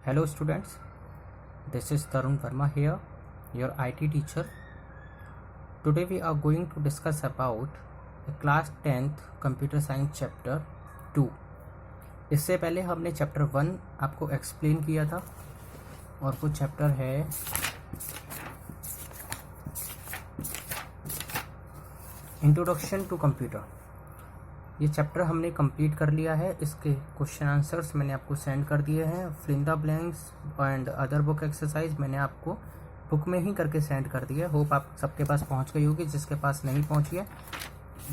Hello students, this is Tarun Verma here, your IT teacher. Today we are going to discuss about the class 10th computer science chapter 2. इससे पहले हमने chapter 1 आपको explain किया था और वो chapter है इंट्रोडक्शन टू कंप्यूटर। ये चैप्टर हमने कंप्लीट कर लिया है। इसके क्वेश्चन आंसर्स मैंने आपको सेंड कर दिए हैं। Fill in the blanks and other book exercise मैंने आपको बुक में ही करके सेंड कर दिया है। होप आप सबके पास पहुंच गई होगी। जिसके पास नहीं पहुंची है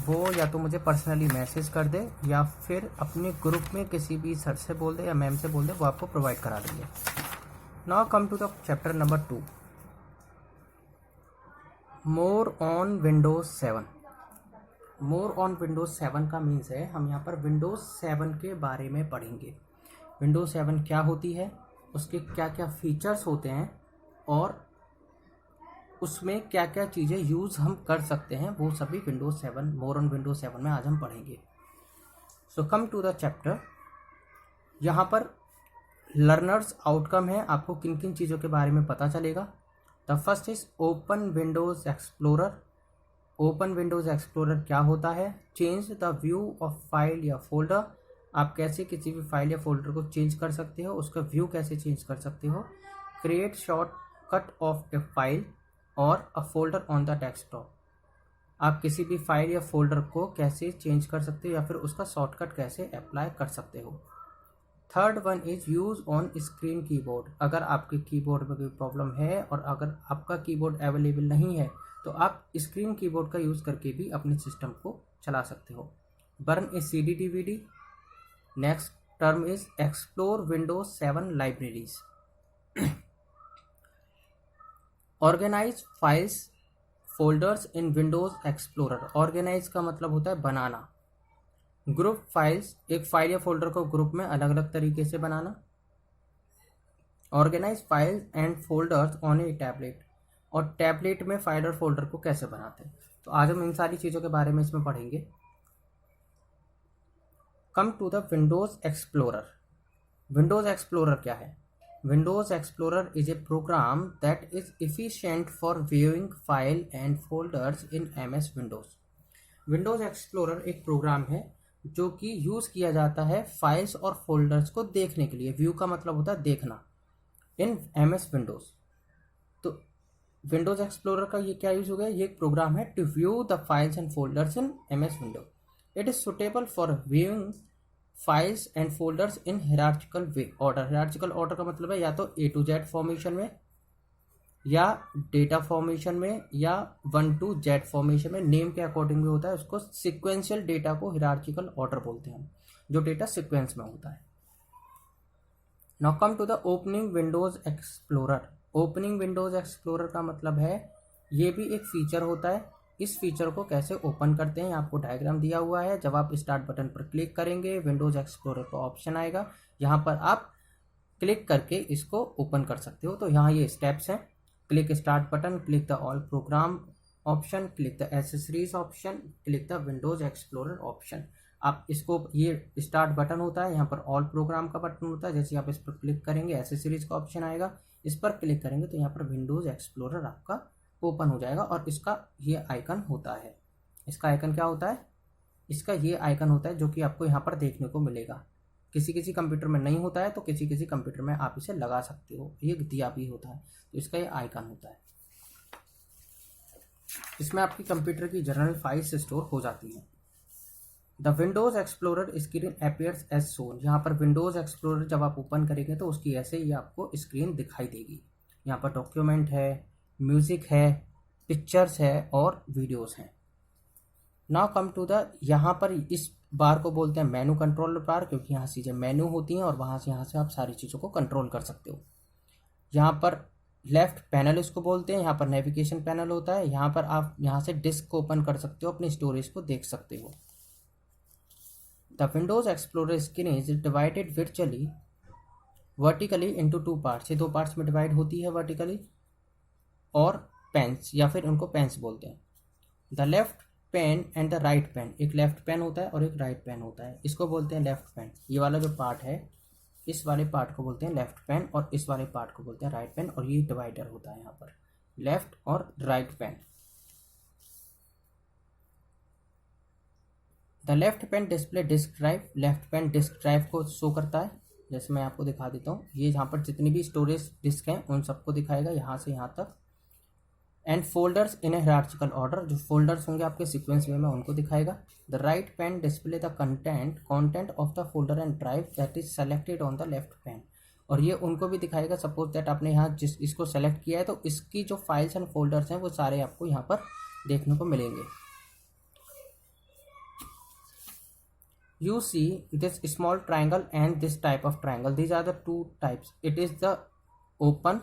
वो या तो मुझे पर्सनली मैसेज कर दे या फिर अपने ग्रुप में किसी भी सर से बोल दे या मैम से बोल दे, वो आपको प्रोवाइड करा देंगे। Now come to the chapter number 2, more on Windows 7। More on Windows 7 का मीन्स है हम यहाँ पर विंडोज 7 के बारे में पढ़ेंगे। विंडोज 7 क्या होती है, उसके क्या क्या फीचर्स होते हैं और उसमें क्या क्या चीज़ें यूज़ हम कर सकते हैं, वो सभी विंडोज 7 मोर ऑन विंडोज 7 में आज हम पढ़ेंगे। सो कम टू द चैप्टर। यहाँ पर लर्नर्स आउटकम है, आपको किन किन चीज़ों के बारे में पता चलेगा। The first is open Windows Explorer. Open Windows Explorer क्या होता है। Change the view of file या फोल्डर। आप कैसे किसी भी फाइल या फोल्डर को चेंज कर सकते हो, उसका व्यू कैसे चेंज कर सकते हो। Create shortcut of a file or a folder on the desktop. आप किसी भी फाइल या फोल्डर को कैसे चेंज कर सकते हो या फिर उसका शॉर्टकट कैसे अप्लाई कर सकते हो। Third one is use on screen keyboard. अगर आपके कीबोर्ड में कोई प्रॉब्लम है और अगर आपका कीबोर्ड अवेलेबल नहीं है तो आप स्क्रीन कीबोर्ड का यूज़ करके भी अपने सिस्टम को चला सकते हो। Burn is CD DVD। Next term is explore Windows 7 libraries. Organise files folders in Windows Explorer. Organise का मतलब होता है बनाना। ग्रुप फाइल्स, एक फाइल या फोल्डर को ग्रुप में अलग अलग तरीके से बनाना। Organise files and folders on a tablet. और टैबलेट में फाइल और फोल्डर को कैसे बनाते हैं, तो आज हम इन सारी चीज़ों के बारे में इसमें पढ़ेंगे। Come to the Windows Explorer. Windows Explorer क्या है। Windows Explorer is a program that is efficient for viewing file and folders in MS Windows. Windows Explorer एक प्रोग्राम है जो कि यूज़ किया जाता है फाइल्स और फोल्डर्स को देखने के लिए। व्यू का मतलब होता है देखना इन MS विंडोज। तो विंडोज एक्सप्लोरर का ये क्या यूज हो गया, ये एक प्रोग्राम है to view the files and folders in MS window. It is suitable for viewing files and folders in hierarchical way order. Hierarchical order का मतलब है या तो A to Z फॉर्मेशन में या डेटा फॉर्मेशन में या 1 to Z फॉर्मेशन में। नेम के अकॉर्डिंग भी होता है, उसको सिक्वेंशियल डेटा को हिरार्चिकल ऑर्डर बोलते हैं, जो डेटा सिक्वेंस में होता है। Now come to the opening Windows Explorer. Opening Windows Explorer का मतलब है ये भी एक फीचर होता है। इस फीचर को कैसे ओपन करते हैं आपको डायग्राम दिया हुआ है। जब आप स्टार्ट बटन पर क्लिक करेंगे विंडोज एक्सप्लोरर का ऑप्शन आएगा, यहाँ पर आप क्लिक करके इसको ओपन कर सकते हो। तो यहाँ ये स्टेप्स हैं। Click start button, click the all programme option, click the accessories option, click the Windows explorer option. आप इसको, ये स्टार्ट बटन होता है, यहाँ पर ऑल प्रोग्राम का बटन होता है। जैसे आप इस पर क्लिक करेंगे एसेसरीज का ऑप्शन आएगा, इस पर क्लिक करेंगे तो यहाँ पर विंडोज एक्सप्लोरर आपका ओपन हो जाएगा और इसका ये आइकन होता है। इसका आइकन क्या होता है, इसका ये आइकन होता है जो कि आपको यहाँ पर देखने को मिलेगा। किसी किसी कंप्यूटर में नहीं होता है तो किसी किसी कंप्यूटर में आप इसे लगा सकते हो, ये दिया भी होता है, तो इसका ये आइकन होता है। इसमें आपकी कंप्यूटर की जनरल फाइल्स स्टोर हो जाती हैं। The Windows Explorer screen appears as shown. यहाँ पर विंडोज एक्सप्लोरर जब आप ओपन करेंगे तो उसकी ऐसे ही आपको स्क्रीन दिखाई देगी। यहाँ पर डॉक्यूमेंट है, म्यूजिक है, पिक्चर्स है और वीडियोस हैं। नाउ कम टू द, यहाँ पर इस बार को बोलते हैं मेनू कंट्रोल बार, क्योंकि यहाँ चीज़ें मेनू होती हैं और यहाँ से आप सारी चीज़ों को कंट्रोल कर सकते हो। यहाँ पर लेफ्ट पैनल इसको बोलते हैं, यहाँ पर नेविगेशन पैनल होता है। यहाँ पर आप यहाँ से डिस्क को ओपन कर सकते हो, अपनी स्टोरेज को देख सकते हो। The Windows Explorer screen is divided vertically into 2 parts. ये 2 पार्ट्स में डिवाइड होती है, वर्टिकली और पेन्स, या फिर उनको पेन्स बोलते हैं। The left pane and the right pane. एक लेफ्ट पेन होता है और एक राइट पेन होता है, इसको बोलते हैं लेफ्ट पेन। ये वाला जो पार्ट है इस वाले पार्ट को बोलते हैं लेफ्ट पैन और इस वाले पार्ट को बोलते हैं राइट पैन, और ये डिवाइडर होता है यहाँ पर लेफ्ट और right pan. The left pan display disk drive, left pan disk drive को शो करता है। जैसे मैं आपको दिखा देता हूँ, ये यहाँ पर जितनी भी स्टोरेज डिस्क हैं उन सबको दिखाएगा यहाँ से यहाँ तक। And folders in a hierarchical order, जो फोल्डर्स होंगे आपके सीक्वेंस वे में उनको दिखाएगा। The right pane display the content of the folder and drive that is selected on the left pane, और ये उनको भी दिखाएगा। सपोज दैट आपने यहाँ इसको सेलेक्ट किया है तो इसकी जो फाइल्स एंड फोल्डर्स हैं वो सारे आपको यहाँ पर देखने को मिलेंगे। You see this small triangle and this type of triangle. These are the two types. It is the open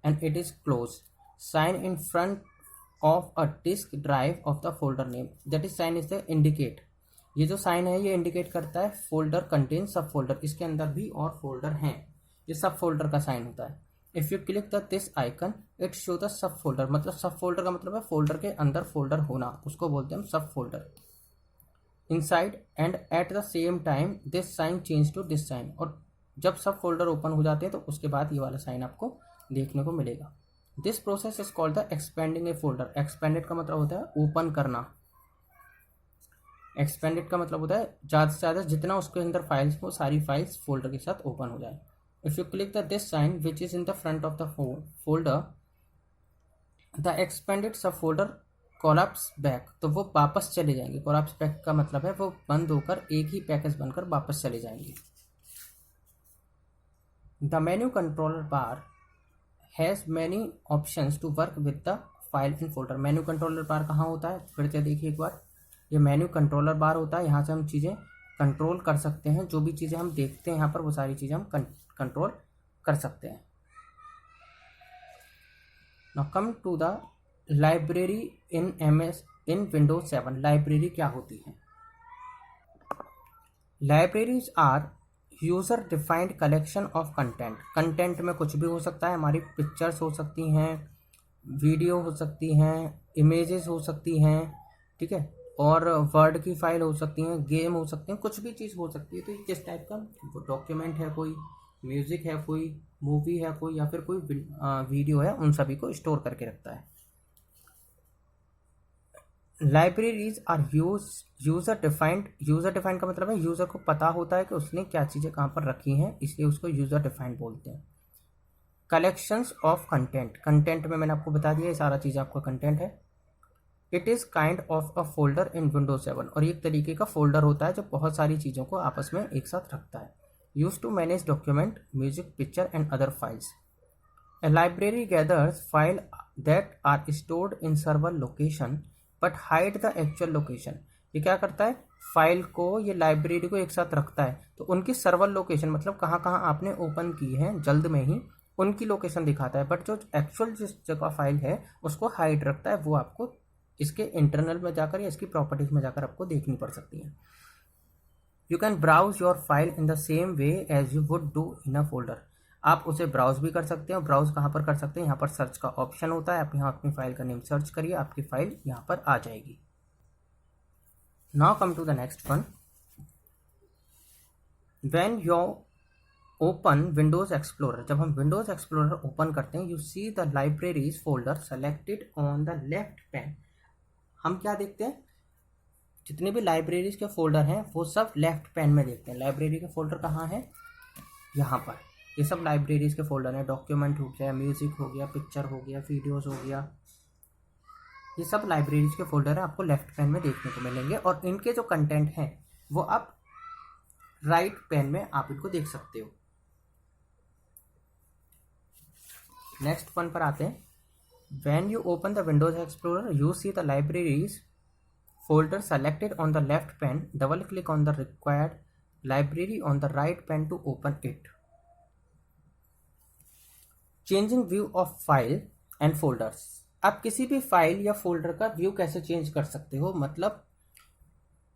and it is closed. Sign in front of a disk drive of the folder name. That is sign is the indicate. ये जो sign है ये indicate करता है folder contain सब folder, इसके अंदर भी और फोल्डर हैं, ये सब फोल्डर का साइन होता है। If you click the this icon it show the sub folder, मतलब सब फोल्डर का मतलब है फोल्डर के अंदर फोल्डर होना, उसको बोलते हैं हम subfolder. Inside and at the same time this sign change to this sign, और जब सब फोल्डर ओपन हो जाते हैं तो उसके बाद ये वाला साइन आपको देखने को मिलेगा। This process is called the expanding A folder. Expanded का मतलब होता है ओपन करना, एक्सपेंडेड का मतलब होता है ज़्यादा से ज़्यादा जितना उसके अंदर फाइल्स हो सारी फाइल्स फोल्डर के साथ ओपन हो जाए। If you click the this sign which is in the front of the folder the expanded subfolder collapse back, तो वो वापस चले जाएंगे। कोलैप्स बैक का मतलब है वो बंद होकर एक ही पैकेज बनकर वापस चले जाएंगे। The menu controller bar has many options to work with the file in folder. Menu controller bar कहाँ होता है, फिर से देखिए एक बार, ये मेन्यू कंट्रोलर बार होता है। यहाँ से हम चीज़ें कंट्रोल कर सकते हैं, जो भी चीज़ें हम देखते हैं यहाँ पर वो सारी चीज़ें हम कंट्रोल कर सकते हैं। Now come to the library in Windows 7। Library क्या होती है? Libraries are user defined collection of content. Content में कुछ भी हो सकता है, हमारी पिक्चर्स हो सकती हैं, वीडियो हो सकती हैं, इमेजेस हो सकती हैं, ठीक है, और वर्ड की फाइल हो सकती हैं, गेम हो सकते हैं, कुछ भी चीज़ हो सकती है। तो ये किस टाइप का डॉक्यूमेंट है, कोई म्यूजिक है, कोई मूवी है, कोई या फिर कोई वीडियो है, उन सभी को स्टोर करके रखता है। Libraries are user defined. User defined का मतलब है यूजर को पता होता है कि उसने क्या चीज़ें कहाँ पर रखी हैं, इसलिए उसको यूजर डिफाइंड बोलते हैं। कलेक्शंस ऑफ कंटेंट, कंटेंट में मैंने आपको बता दिया ये सारा चीज़ आपका कंटेंट है। It is kind of a folder in Windows 7, और ये एक तरीके का फोल्डर होता है जो बहुत सारी चीज़ों को आपस में एक साथ रखता है। Use to manage document, music, picture and other files. A library gathers files that are stored in server location but hide the actual location. ये क्या करता है, फाइल को, ये लाइब्रेरी को एक साथ रखता है, तो उनकी सर्वर लोकेशन मतलब कहाँ कहाँ आपने ओपन की है जल्द में ही उनकी लोकेशन दिखाता है, बट जो एक्चुअल जिस जगह फाइल है उसको हाइड रखता है, वो आपको इसके इंटरनल में जाकर या इसकी प्रॉपर्टीज में जाकर आपको देखनी पड़ सकती है। You can browse your file in the same way as you would do in a folder. आप उसे ब्राउज भी कर सकते हैं, और ब्राउज कहाँ पर कर सकते हैं, यहाँ पर सर्च का ऑप्शन होता है, आप यहाँ अपनी फाइल का नेम सर्च करिए, आपकी फाइल यहाँ पर आ जाएगी। Now come to the next one. When you open Windows Explorer, जब हम विंडोज एक्सप्लोरर ओपन करते हैं, you see the libraries folder selected on the left pane. हम क्या देखते हैं, जितने भी लाइब्रेरीज के फोल्डर हैं वो सब लेफ्ट पैन में देखते हैं। लाइब्रेरी के फोल्डर कहाँ है, यहाँ पर, ये सब लाइब्रेरीज के फोल्डर हैं। डॉक्यूमेंट हो गया, म्यूजिक हो गया, पिक्चर हो गया, वीडियोस हो गया, ये सब लाइब्रेरीज के फोल्डर हैं, आपको लेफ्ट पैन में देखने को मिलेंगे, और इनके जो कंटेंट हैं वो आप राइट पैन में आप इनको देख सकते हो। नेक्स्ट वन पर आते हैं। When you open the Windows explorer you see the libraries folder selected on the left pane. Double click on the required library on the right pane to open it. Changing view of file and folders. आप किसी भी file या folder का view कैसे change कर सकते हो, मतलब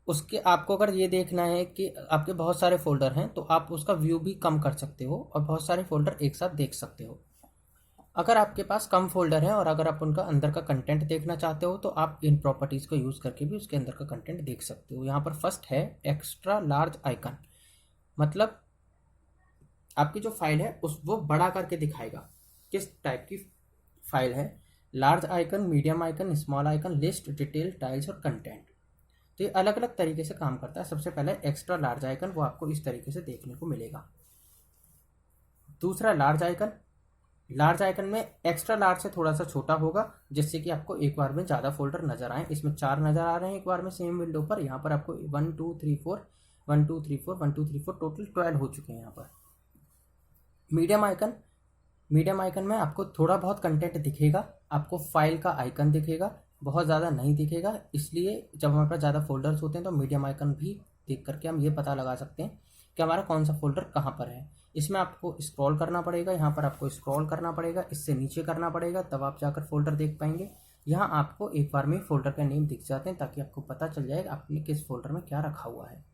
उसके आपको अगर ये देखना है कि आपके बहुत सारे फोल्डर हैं तो आप उसका व्यू भी कम कर सकते हो और बहुत सारे फोल्डर एक साथ देख सकते हो। अगर आपके पास कम फोल्डर है और अगर आप उनका अंदर का कंटेंट देखना चाहते हो तो आप इन प्रॉपर्टीज़ को यूज़ करके भी उसके अंदर का कंटेंट देख सकते हो। यहाँ पर फर्स्ट है एक्स्ट्रा लार्ज आइकन, मतलब आपकी जो फाइल है वो बड़ा करके दिखाएगा किस टाइप की फाइल है। Large icon, medium icon, small icon, list, detail, tiles और कंटेंट। तो ये अलग अलग तरीके से काम करता है। सबसे पहले एक्स्ट्रा लार्ज आइकन, वो आपको इस तरीके से देखने को मिलेगा। दूसरा लार्ज आइकन, लार्ज आइकन में एक्स्ट्रा लार्ज से थोड़ा सा छोटा होगा, जिससे कि आपको एक बार में ज़्यादा फोल्डर नजर आए। इसमें 4 नजर आ रहे हैं एक बार में सेम विंडो पर। यहाँ पर आपको 1 2 3 4 1 2 3 4 1 2 3 4 टोटल 12 हो चुके हैं यहाँ पर। मीडियम आइकन, मीडियम आइकन में आपको थोड़ा बहुत कंटेंट दिखेगा, आपको फाइल का आइकन दिखेगा, बहुत ज़्यादा नहीं दिखेगा। इसलिए जब हमारे पास ज़्यादा फोल्डर्स होते हैं तो मीडियम आइकन भी देख करके हम ये पता लगा सकते हैं कि हमारा कौन सा फोल्डर कहाँ पर है। इसमें आपको स्क्रॉल करना पड़ेगा, यहाँ पर आपको स्क्रॉल करना पड़ेगा, इससे नीचे करना पड़ेगा, तब आप जाकर फोल्डर देख पाएंगे। यहाँ आपको एक बार में फोल्डर का नेम दिख जाते हैं, ताकि आपको पता चल जाएगा आपने किस फोल्डर में क्या रखा हुआ है।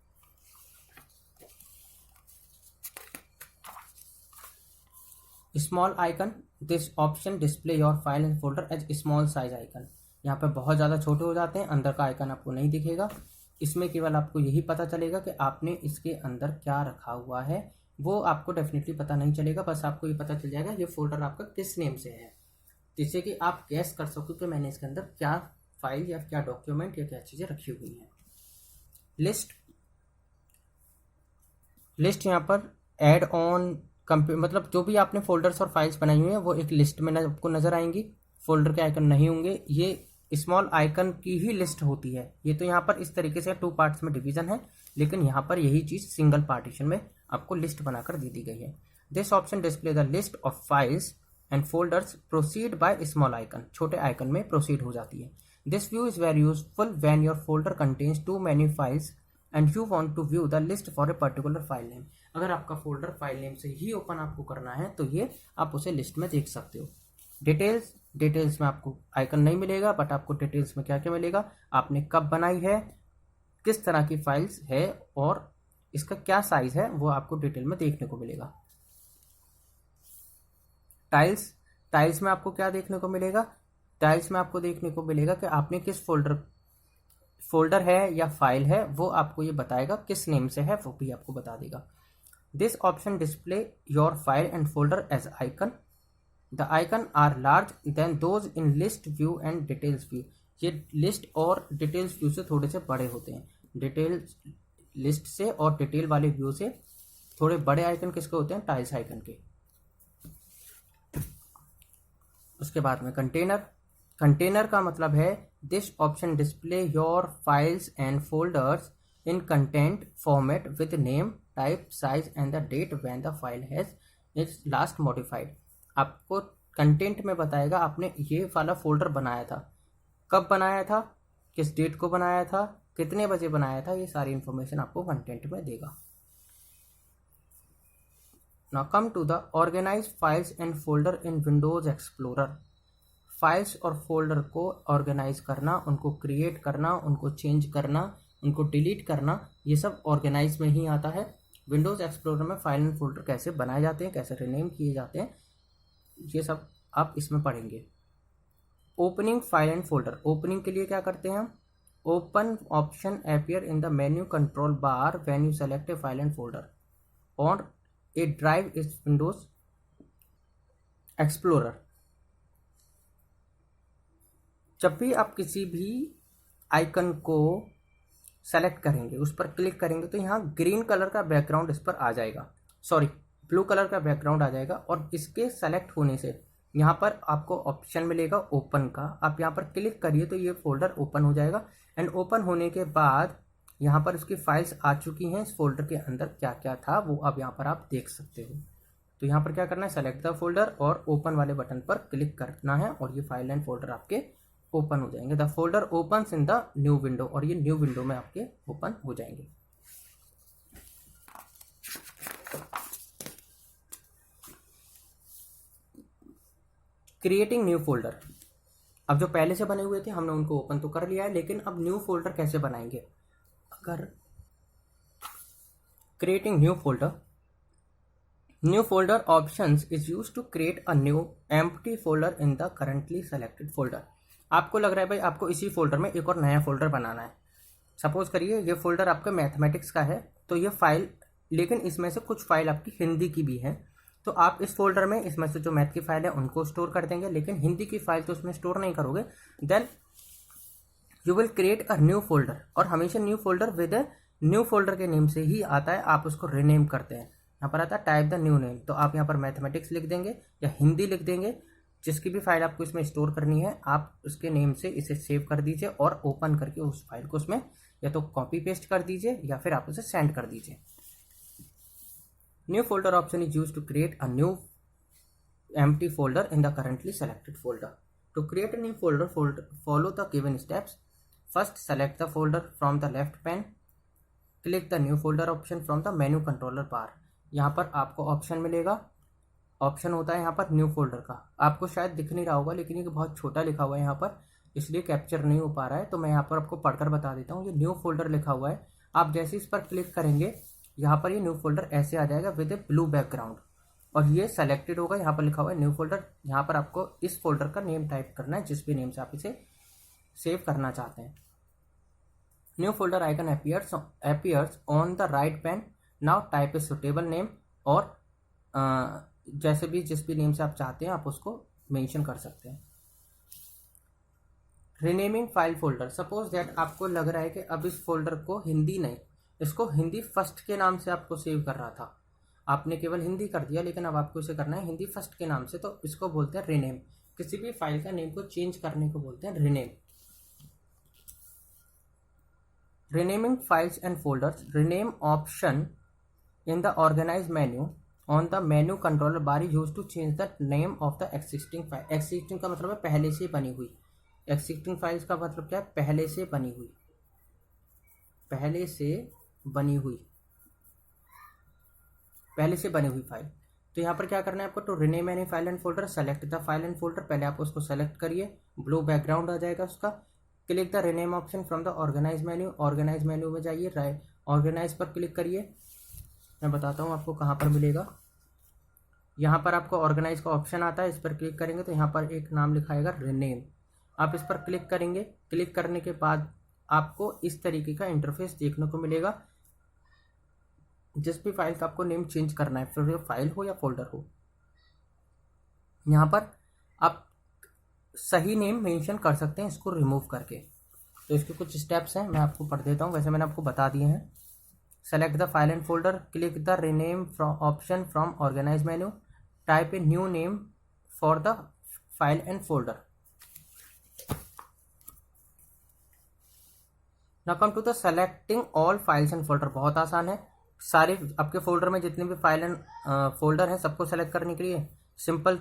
Small icon, this option display your file and folder as small size icon. यहाँ पर बहुत ज़्यादा छोटे हो जाते हैं, अंदर का आइकन आपको नहीं दिखेगा। इसमें केवल आपको यही पता चलेगा कि आपने इसके अंदर क्या रखा हुआ है, वो आपको डेफिनेटली पता नहीं चलेगा। बस आपको ये पता चल जाएगा ये फोल्डर आपका किस नेम से है, जिससे कि आप गैस कर सको कि मैंने इसके अंदर क्या फाइल या क्या डॉक्यूमेंट या क्या चीज़ें रखी हुई हैं। लिस्ट, लिस्ट यहाँ पर एड ऑन मतलब जो भी आपने फोल्डर्स और फाइल्स बनाई हुई हैं वो एक लिस्ट में आपको नजर आएंगी, फोल्डर के आइकन नहीं होंगे। ये स्मॉल आइकन की ही लिस्ट होती है। ये तो यहाँ पर इस तरीके से 2 पार्ट्स में डिवीजन है, लेकिन यहाँ पर यही चीज सिंगल पार्टीशन में आपको लिस्ट बनाकर दे दी गई है। This option display the list of files and folders proceed by small icon, छोटे आइकन में प्रोसीड हो जाती है। This view is very useful when your folder contains too many files and you want to view the list for a particular file name. अगर आपका folder file name से ही open आपको करना है तो ये आप उसे लिस्ट में देख सकते हो। डिटेल्स, डिटेल्स में आपको आइकन नहीं मिलेगा, बट आपको डिटेल्स में क्या क्या मिलेगा, आपने कब बनाई है, किस तरह की फाइल्स है और इसका क्या साइज है, वो आपको डिटेल में देखने को मिलेगा। टाइल्स, टाइल्स में आपको क्या देखने को मिलेगा, टाइल्स में आपको देखने को मिलेगा कि आपने किस फोल्डर है या फाइल है, वो आपको ये बताएगा, किस नेम से है वो भी आपको बता देगा। This option display your file and folder as icon, the icon are large then those in list view and details view. ये लिस्ट और डिटेल्स व्यू से थोड़े से बड़े होते हैं। डिटेल्स लिस्ट से और डिटेल वाले व्यू से थोड़े बड़े आइकन किसके होते हैं, टाइल्स आइकन के। उसके बाद में कंटेनर, कंटेनर का मतलब है this option display your files and folders in content format with name, type, size and the date when the file has its last modified. आपको कंटेंट में बताएगा आपने ये वाला फोल्डर बनाया था, कब बनाया था, किस डेट को बनाया था, कितने बजे बनाया था, ये सारी इंफॉर्मेशन आपको कंटेंट में देगा। Now come to the organise files and folder in Windows Explorer. Files और फोल्डर को ऑर्गेनाइज करना, उनको क्रिएट करना, उनको चेंज करना, उनको डिलीट करना, ये सब ऑर्गेनाइज में ही आता है। विंडोज एक्सप्लोरर में फाइल एंड फोल्डर कैसे बनाए जाते हैं, कैसे रिनेम किए जाते हैं, ये सब आप इसमें पढ़ेंगे। Opening file and folder, opening के लिए क्या करते हैं हम, open option appear in the menu control bar when you select A file and folder और ए ड्राइव इज विंडोज एक्सप्लोरर। जब भी आप किसी भी आइकन को सेलेक्ट करेंगे, उस पर क्लिक करेंगे, तो यहाँ ग्रीन कलर का बैकग्राउंड इस पर आ जाएगा, सॉरी ब्लू कलर का बैकग्राउंड आ जाएगा। और इसके सेलेक्ट होने से यहाँ पर आपको ऑप्शन मिलेगा ओपन का, आप यहाँ पर क्लिक करिए तो ये फोल्डर ओपन हो जाएगा। एंड ओपन होने के बाद यहाँ पर उसकी फाइल्स आ चुकी हैं, इस फोल्डर के अंदर क्या क्या था वो अब यहाँ पर आप देख सकते हो। तो यहाँ पर क्या करना है, सेलेक्ट द फोल्डर और ओपन वाले बटन पर क्लिक करना है और ये फाइल एंड फोल्डर आपके ओपन हो जाएंगे। The folder opens in the new window, और ये न्यू विंडो में आपके ओपन हो जाएंगे। क्रिएटिंग न्यू फोल्डर, अब जो पहले से बने हुए थे हमने उनको ओपन तो कर लिया है, लेकिन अब न्यू फोल्डर कैसे बनाएंगे। अगर creating new folder, new folder options is used to create a new empty folder in the currently selected folder. आपको लग रहा है भाई आपको इसी फोल्डर में एक और नया फोल्डर बनाना है। सपोज करिए ये फोल्डर आपका मैथमेटिक्स का है, तो ये फाइल लेकिन इसमें से कुछ फाइल आपकी हिंदी की भी है, तो आप इस फोल्डर में इसमें से जो मैथ की फाइल है उनको स्टोर कर देंगे, लेकिन हिंदी की फाइल तो उसमें स्टोर नहीं करोगे। Then you will create a new folder, और हमेशा new folder with new folder के नेम से ही आता है, आप उसको रीनेम करते हैं। यहाँ पर आता है टाइप द न्यू नेम, तो आप यहाँ पर मैथमेटिक्स लिख देंगे या हिंदी लिख देंगे, जिसकी भी फाइल आपको इसमें स्टोर करनी है आप उसके नेम से इसे सेव कर दीजिए और ओपन करके उस फाइल को उसमें या तो कॉपी पेस्ट कर दीजिए या फिर आप उसे सेंड कर दीजिए। New folder option is use to create a new empty folder in the currently selected folder. To create a new folder, follow the given steps. First, select the folder from the left pane. Click the new folder option from the menu controller bar. यहाँ पर आपको option मिलेगा, option होता है यहाँ पर new folder का, आपको शायद दिख नहीं रहा होगा लेकिन ये बहुत छोटा लिखा हुआ है यहाँ पर, इसलिए कैप्चर नहीं हो पा रहा है, तो मैं यहाँ पर आपको पढ़कर बता देता हूँ। ये न्यू फोल्डर लिखा हुआ है, आप जैसे इस पर क्लिक करेंगे यहाँ पर ये न्यू फोल्डर ऐसे आ जाएगा विद ए ब्लू बैकग्राउंड, और ये सेलेक्टेड होगा। यहाँ पर लिखा हुआ है न्यू फोल्डर, यहाँ पर आपको इस फोल्डर का नेम टाइप करना है, जिस भी नेम से आप इसे सेव करना चाहते हैं। New folder icon appears on the right pan. Now type a suitable name, और जैसे भी जिस भी नेम से आप चाहते हैं आप उसको मेंशन कर सकते हैं। Renaming file folder, suppose that आपको लग रहा है कि अब इस फोल्डर को हिंदी नहीं, इसको हिंदी फर्स्ट के नाम से आपको सेव कर रहा था, आपने केवल हिंदी कर दिया, लेकिन अब आपको इसे करना है हिंदी फर्स्ट के नाम से, तो इसको बोलते हैं रीनेम। किसी भी फाइल का नेम को चेंज करने को बोलते हैं rename. Renaming files and folders, rename option in the organise menu on the menu controller bar is use to change the name of the existing file. Existing का मतलब है पहले से बनी हुई, एक्सिस्टिंग फाइल्स का मतलब क्या है, पहले से बनी हुई, पहले से बनी हुई, पहले से बनी हुई फाइल। तो यहाँ पर क्या करना है आपको, to rename any file and folder select the file and folder, पहले आप उसको सेलेक्ट करिए, ब्लू बैकग्राउंड आ जाएगा उसका। Click the rename option from the organise menu, organise menu में जाइए, राइट ऑर्गेनाइज पर क्लिक करिए। मैं बताता हूँ आपको कहाँ पर मिलेगा, यहाँ पर आपको ऑर्गेनाइज का ऑप्शन आता है, इस पर क्लिक करेंगे तो यहाँ पर एक नाम लिखाएगा रीनेम, आप इस पर क्लिक करेंगे। क्लिक करने के बाद आपको इस तरीके का इंटरफेस देखने को मिलेगा। जिस भी फाइल का आपको नेम चेंज करना है, फिर फाइल हो या फोल्डर हो, यहाँ पर आप सही नेम मेंशन कर सकते हैं इसको रिमूव करके। तो इसके कुछ स्टेप्स हैं, मैं आपको पढ़ देता हूँ, वैसे मैंने आपको बता दिए हैं। Select the file and folder, click the rename option from organise menu, type a new name for the file and folder. Now come to the selecting all files and folder, बहुत आसान है। सारे आपके फोल्डर में जितने भी file and folder हैं सबको सेलेक्ट करने के लिए सिंपल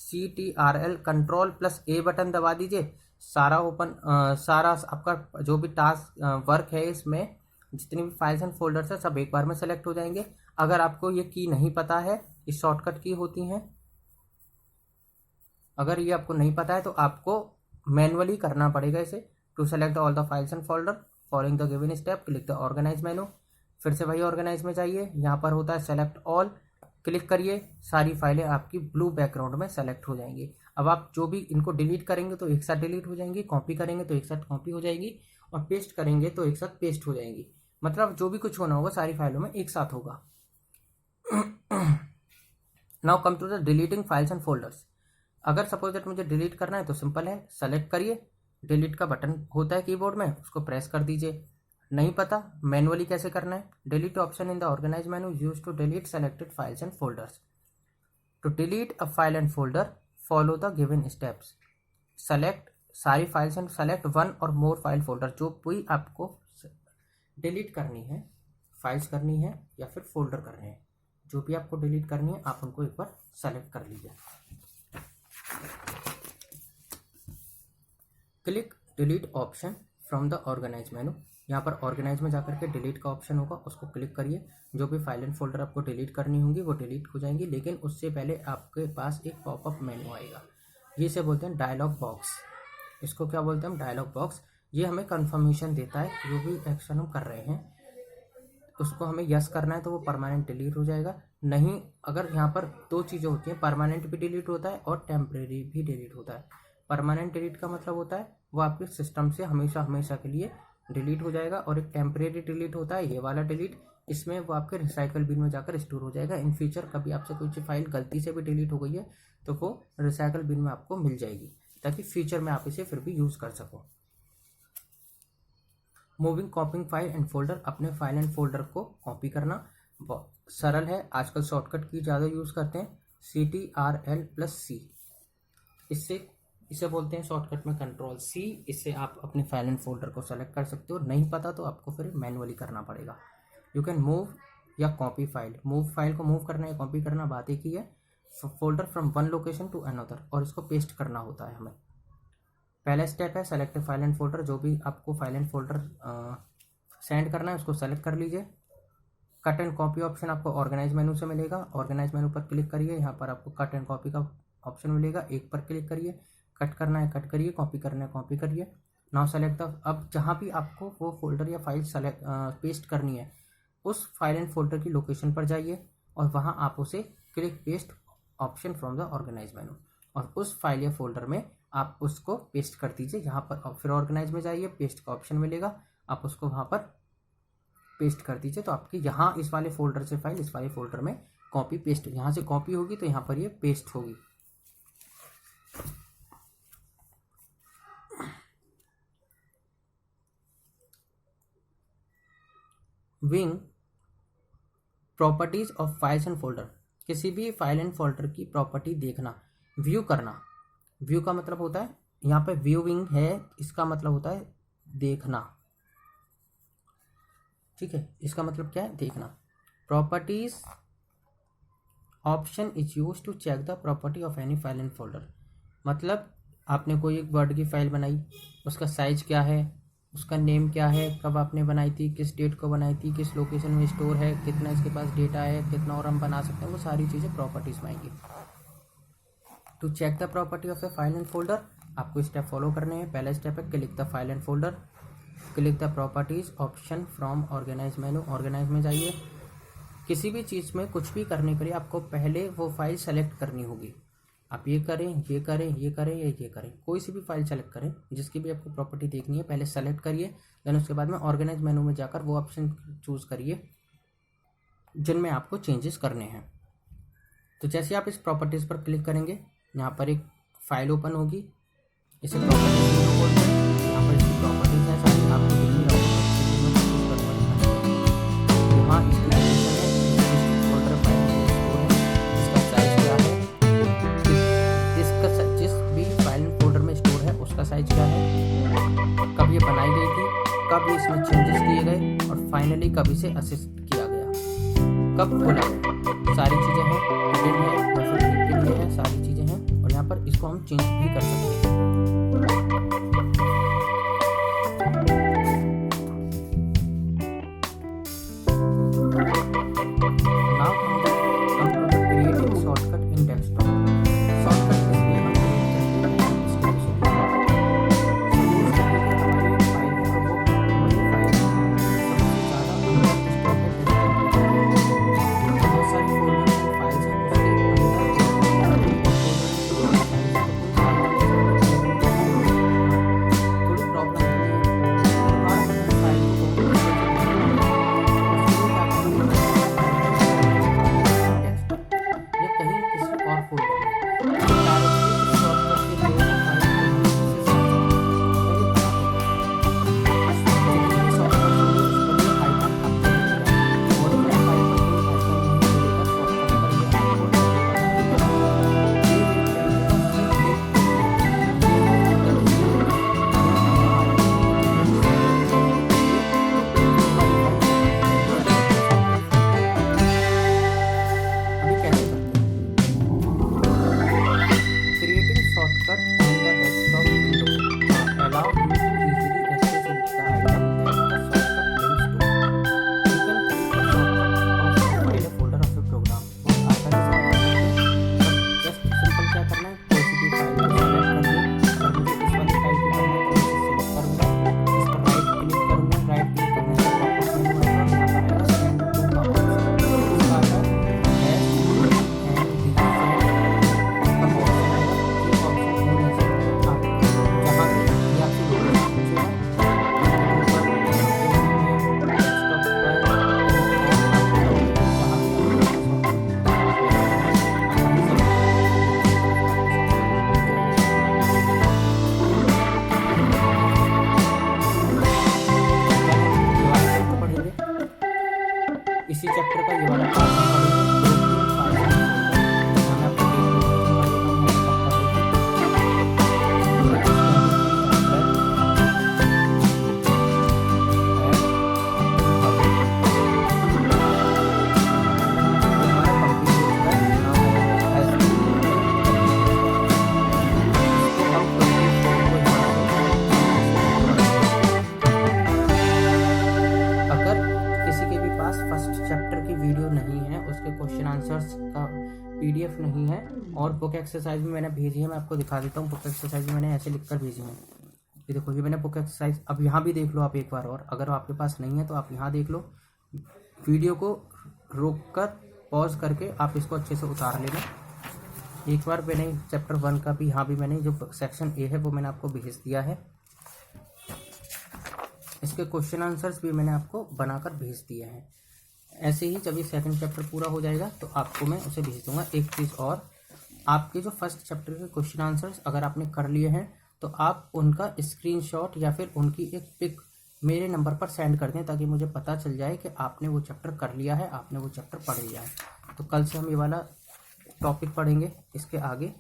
CTRL Ctrl+A बटन दबा दीजिए, सारा ओपन सारा आपका जो भी टास्क वर्क है इसमें जितनी भी फाइल्स एंड फोल्डर्स है सब एक बार में सेलेक्ट हो जाएंगे। अगर आपको ये की नहीं पता है, ये शॉर्टकट की होती हैं, अगर ये आपको नहीं पता है तो आपको मैनुअली करना पड़ेगा इसे। To select all the files and folder following the given step, click the organise menu, फिर से वही ऑर्गेनाइज में जाइए, यहाँ पर होता है सेलेक्ट ऑल, क्लिक करिए, सारी फाइलें आपकी ब्लू बैकग्राउंड में सेलेक्ट हो जाएंगी। अब आप जो भी इनको डिलीट करेंगे तो एक साथ डिलीट हो जाएंगी, कॉपी करेंगे तो एक साथ कॉपी हो जाएगी, और पेस्ट करेंगे तो एक साथ पेस्ट हो जाएंगी। मतलब जो भी कुछ होना होगा सारी फाइलों में एक साथ होगा। Now come to the deleting files and folders. अगर सपोज दैट मुझे डिलीट करना है तो सिंपल है, सेलेक्ट करिए, डिलीट का बटन होता है कीबोर्ड में, उसको प्रेस कर दीजिए। नहीं पता मैनुअली कैसे करना है, delete option in the organise menu use to delete selected files and folders. To delete a file and folder follow the given steps, select सारी फाइल्स एंड सेलेक्ट वन और मोर फाइल फोल्डर, जो भी आपको delete करनी है, files करनी है या फिर फोल्डर करने हैं, जो भी आपको डिलीट करनी है आप उनको एक बार सेलेक्ट कर लीजिए। Click delete option from the organise menu, यहाँ पर ऑर्गेनाइज में जाकर के डिलीट का ऑप्शन होगा, उसको क्लिक करिए। जो भी फाइल एंड फोल्डर आपको डिलीट करनी होंगी वो डिलीट हो जाएंगी, लेकिन उससे पहले आपके पास एक पॉपअप मेनू आएगा, ये से बोलते हैं डायलॉग बॉक्स। इसको क्या बोलते हैं हम, डायलॉग बॉक्स। ये हमें कंफर्मेशन देता है जो भी एक्शन हम कर रहे हैं उसको हमें यस करना है तो वो परमानेंट डिलीट हो जाएगा। नहीं, अगर यहाँ पर दो चीज़ें होती हैं, परमानेंट भी डिलीट होता है और टेम्परेरी भी डिलीट होता है। परमानेंट डिलीट का मतलब होता है वो आपके सिस्टम से हमेशा हमेशा के लिए डिलीट हो जाएगा, और एक टेम्परेरी डिलीट होता है ये वाला डिलीट, इसमें वो आपके रिसाइकल बिन में जाकर स्टोर हो जाएगा। इन फ्यूचर कभी आपसे कोई फाइल गलती से भी डिलीट हो गई है तो वो रिसाइकल बिन में आपको मिल जाएगी, ताकि फ्यूचर में आप इसे फिर भी यूज़ कर सको। मूविंग कॉपिंग फाइल एंड फोल्डर, अपने फाइल एंड फोल्डर को कॉपी करना सरल है। आजकल शॉर्टकट की ज़्यादा यूज़ करते हैं, CTRL+C। इसे बोलते हैं शॉर्टकट में Ctrl+C। इससे आप अपने फाइल एंड फोल्डर को सेलेक्ट कर सकते हो। नहीं पता तो आपको फिर मैनुअली करना पड़ेगा। यू कैन मूव या कॉपी फाइल। मूव फाइल को मूव करना या कॉपी करना बात एक ही है। Folder from one location to another, और इसको पेस्ट करना होता है हमें। पहला स्टेप है सेलेक्ट फाइल एंड फोल्डर। जो भी आपको फाइल एंड फोल्डर सेंड करना है उसको सेलेक्ट कर लीजिए। कट एंड कॉपी ऑप्शन आपको ऑर्गेनाइज मेनू से मिलेगा। ऑर्गेनाइज मेनू पर क्लिक करिए, यहाँ पर आपको कट एंड कॉपी का ऑप्शन मिलेगा। एक पर क्लिक करिए, कट करना है कट करिए, कॉपी करना है कॉपी करिए। नाउ सेलेक्ट द, अब जहाँ भी आपको वो फोल्डर या फाइल सेलेक्ट पेस्ट करनी है उस फाइल एंड फोल्डर की लोकेशन पर जाइए और वहाँ आप उसे click paste option from the organise menu, और उस फाइल या फोल्डर में आप उसको पेस्ट कर दीजिए। यहाँ पर फिर ऑर्गेनाइज में जाइए, पेस्ट का ऑप्शन मिलेगा, आप उसको वहाँ पर पेस्ट कर दीजिए। तो आपकी यहाँ इस वाले फोल्डर से फाइल इस वाले फोल्डर में कॉपी पेस्ट, यहाँ से कॉपी होगी तो यहाँ पर ये पेस्ट होगी। Wing properties of files and folder, किसी भी फाइल एंड फोल्डर की प्रॉपर्टी देखना, व्यू करना। व्यू का मतलब होता है, यहाँ पे व्यूइंग है, इसका मतलब होता है देखना। ठीक है, इसका मतलब क्या है? देखना। Properties option is use to check the property of any file and folder. मतलब आपने कोई एक वर्ड की फाइल बनाई, उसका साइज क्या है, उसका नेम क्या है, कब आपने बनाई थी, किस डेट को बनाई थी, किस लोकेशन में स्टोर है, कितना इसके पास डेटा है, कितना और हम बना सकते हैं, वो सारी चीज़ें प्रॉपर्टीज में आएंगी। To check the property of a file and folder आपको स्टेप फॉलो करने हैं। पहला स्टेप है click the file and folder, click the properties option from organise menu. Organise में जाइए। किसी भी चीज़ में कुछ भी करने के लिए आपको पहले वो फाइल सेलेक्ट करनी होगी। आप ये करें, ये करें, ये करें या ये करें, कोई सी भी फाइल सेलेक्ट करें, जिसकी भी आपको प्रॉपर्टी देखनी है पहले सेलेक्ट करिए। देन उसके बाद में ऑर्गेनाइज मेनू में जाकर वो ऑप्शन चूज करिए जिनमें आपको चेंजेस करने हैं। तो जैसे आप इस प्रॉपर्टीज़ पर क्लिक करेंगे, यहाँ पर एक फाइल ओपन होगी, इसे प्रॉपर्टीज बोलते हैं। यहाँ पर इसकी प्रॉपर्टीज है सारी, आपको दिख नहीं रहा होगा, यहाँ इसकी लोकेशन है, इस फोल्डर फाइल में स्टोर है, इसका साइज क्या है, इसका जिस भी फाइल फोल्डर में स्टोर है उसका साइज क्या है, कब ये बनाई गई थी, कब इसमें चेंजेस किए गए, और फाइनली कब इसे असिस्ट किया गया, कब खोला गया, सारी चीज़ें हैं। हिडन है या फिर के लिए है, सारी चीज़ें हैं। और यहाँ पर इसको हम चेंज भी कर सकते हैं। Now come to the creating shortcut in desktop. Shortcut इसलिए हम create करते हैं स्टेप से। Suppose कि हमारी फाइल है वो वही फाइल सबसे ज़्यादा स्टोर है desktop पे। बहुत सारी फोल्डर्स एंड फाइल्स हैं, उसके अंदर और बुक एक्सरसाइज भी मैंने भेजी है, मैं आपको दिखा देता हूँ। बुक एक्सरसाइज भी मैंने ऐसे लिख कर भेजी है। ये देखो, ये मैंने बुक एक्सरसाइज, अब यहाँ भी देख लो आप एक बार, और अगर आपके पास नहीं है तो आप यहाँ देख लो। वीडियो को रोक कर पॉज करके आप इसको अच्छे से उतार लेना। एक बार मैंने चैप्टर 1 का भी, यहाँ भी मैंने जो सेक्शन ए है वो मैंने आपको भेज दिया है। इसके क्वेश्चन आंसर्स भी मैंने आपको बनाकर भेज दिए हैं। ऐसे ही जब ये सेकंड चैप्टर पूरा हो जाएगा तो आपको मैं उसे भेज दूंगा। एक चीज़ और, आपके जो फर्स्ट चैप्टर के क्वेश्चन आंसर्स अगर आपने कर लिए हैं तो आप उनका स्क्रीनशॉट या फिर उनकी एक पिक मेरे नंबर पर सेंड कर दें, ताकि मुझे पता चल जाए कि आपने वो चैप्टर कर लिया है, आपने वो चैप्टर पढ़ लिया है। तो कल से हम ये वाला टॉपिक पढ़ेंगे इसके आगे।